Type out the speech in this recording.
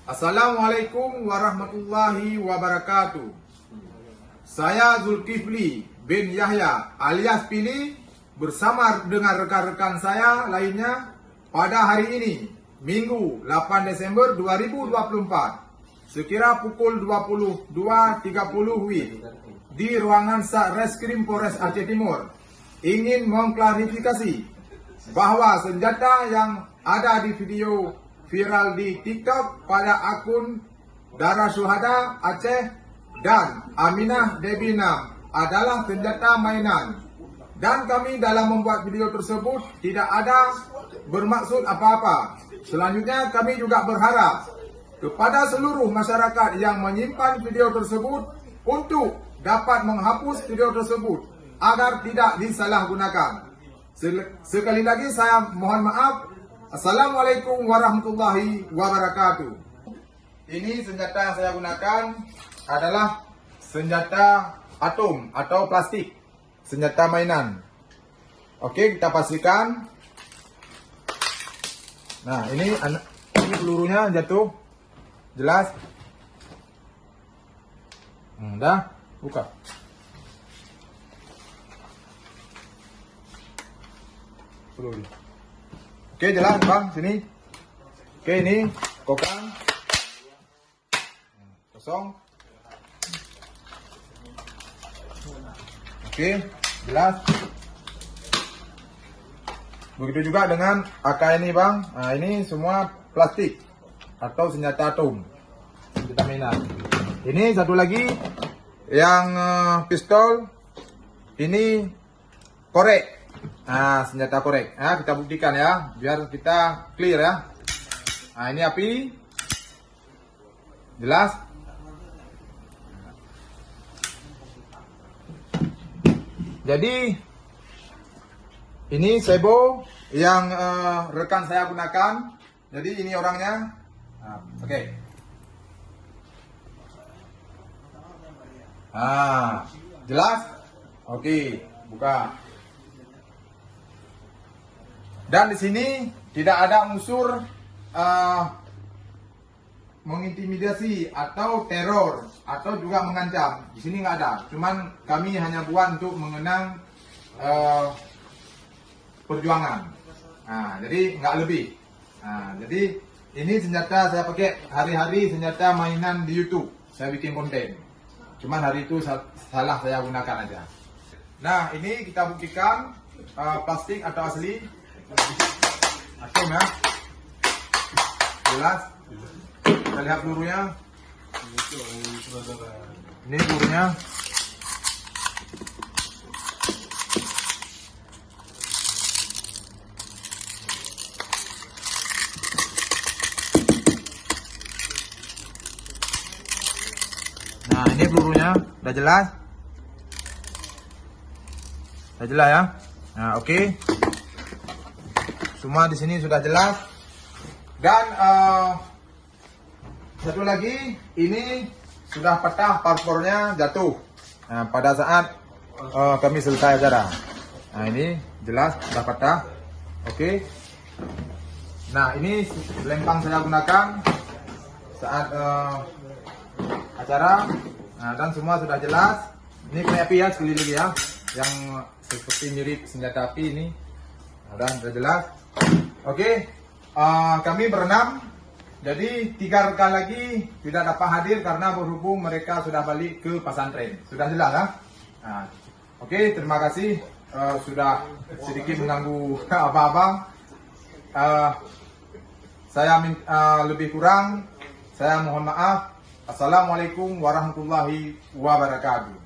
Assalamualaikum warahmatullahi wabarakatuh. Saya Zulkifli bin Yahya alias Pili bersama dengan rekan-rekan saya lainnya pada hari ini, Minggu 8 Desember 2024, sekira pukul 22.30 WIB di ruangan Satreskrim Polres Aceh Timur, ingin mengklarifikasi bahwa senjata yang ada di video viral di TikTok pada akun Darah Syuhada Aceh dan Aminah Debina adalah senjata mainan, dan kami dalam membuat video tersebut tidak ada bermaksud apa-apa. Selanjutnya kami juga berharap kepada seluruh masyarakat yang menyimpan video tersebut untuk dapat menghapus video tersebut agar tidak disalahgunakan. Sekali lagi saya mohon maaf. Assalamualaikum warahmatullahi wabarakatuh. Ini senjata yang saya gunakan adalah senjata atom atau plastik, senjata mainan. Oke, kita pastikan. Nah, ini pelurunya jatuh, jelas. Udah, buka. Peluru. Oke, jelas bang, sini. Oke, ini kokang kosong. Oke, jelas. Begitu juga dengan AK ini bang. Nah, ini semua plastik atau senjata atom, senjata mainan. Ini satu lagi yang pistol. Ini korek. Nah, senjata korek. Nah, kita buktikan ya, biar kita clear ya. Nah, ini api. Jelas. Jadi, ini sebo yang rekan saya gunakan. Jadi, ini orangnya. Nah, oke. Nah, jelas? Oke, buka. Dan di sini tidak ada unsur mengintimidasi atau teror atau juga mengancam. Di sini nggak ada. Cuman kami hanya buat untuk mengenang perjuangan. Nah, jadi nggak lebih. Nah, jadi ini senjata saya pakai hari-hari, senjata mainan di YouTube. Saya bikin konten. Cuman hari itu salah saya gunakan aja. Nah, ini kita buktikan plastik atau asli. Atom ya, jelas. Kita lihat pelurunya. Ini pelurunya. Nah, ini pelurunya udah jelas. Udah jelas ya. Nah, oke. Semua di sini sudah jelas. Dan satu lagi, ini sudah patah paspornya, jatuh. Nah, pada saat kami selesai acara. Nah, ini jelas sudah patah. Oke. Nah, ini lempang saya gunakan saat acara. Nah, dan semua sudah jelas. Ini kayak api ya, sekali lagi ya, yang seperti mirip senjata api ini. Nah, dan sudah jelas. Oke, kami berenam, jadi 3 rekan lagi tidak dapat hadir karena berhubung mereka sudah balik ke pesantren. Sudah jelas ya? Nah, oke, terima kasih sudah sedikit mengganggu abang-abang. Saya lebih kurang, saya mohon maaf. Assalamualaikum warahmatullahi wabarakatuh.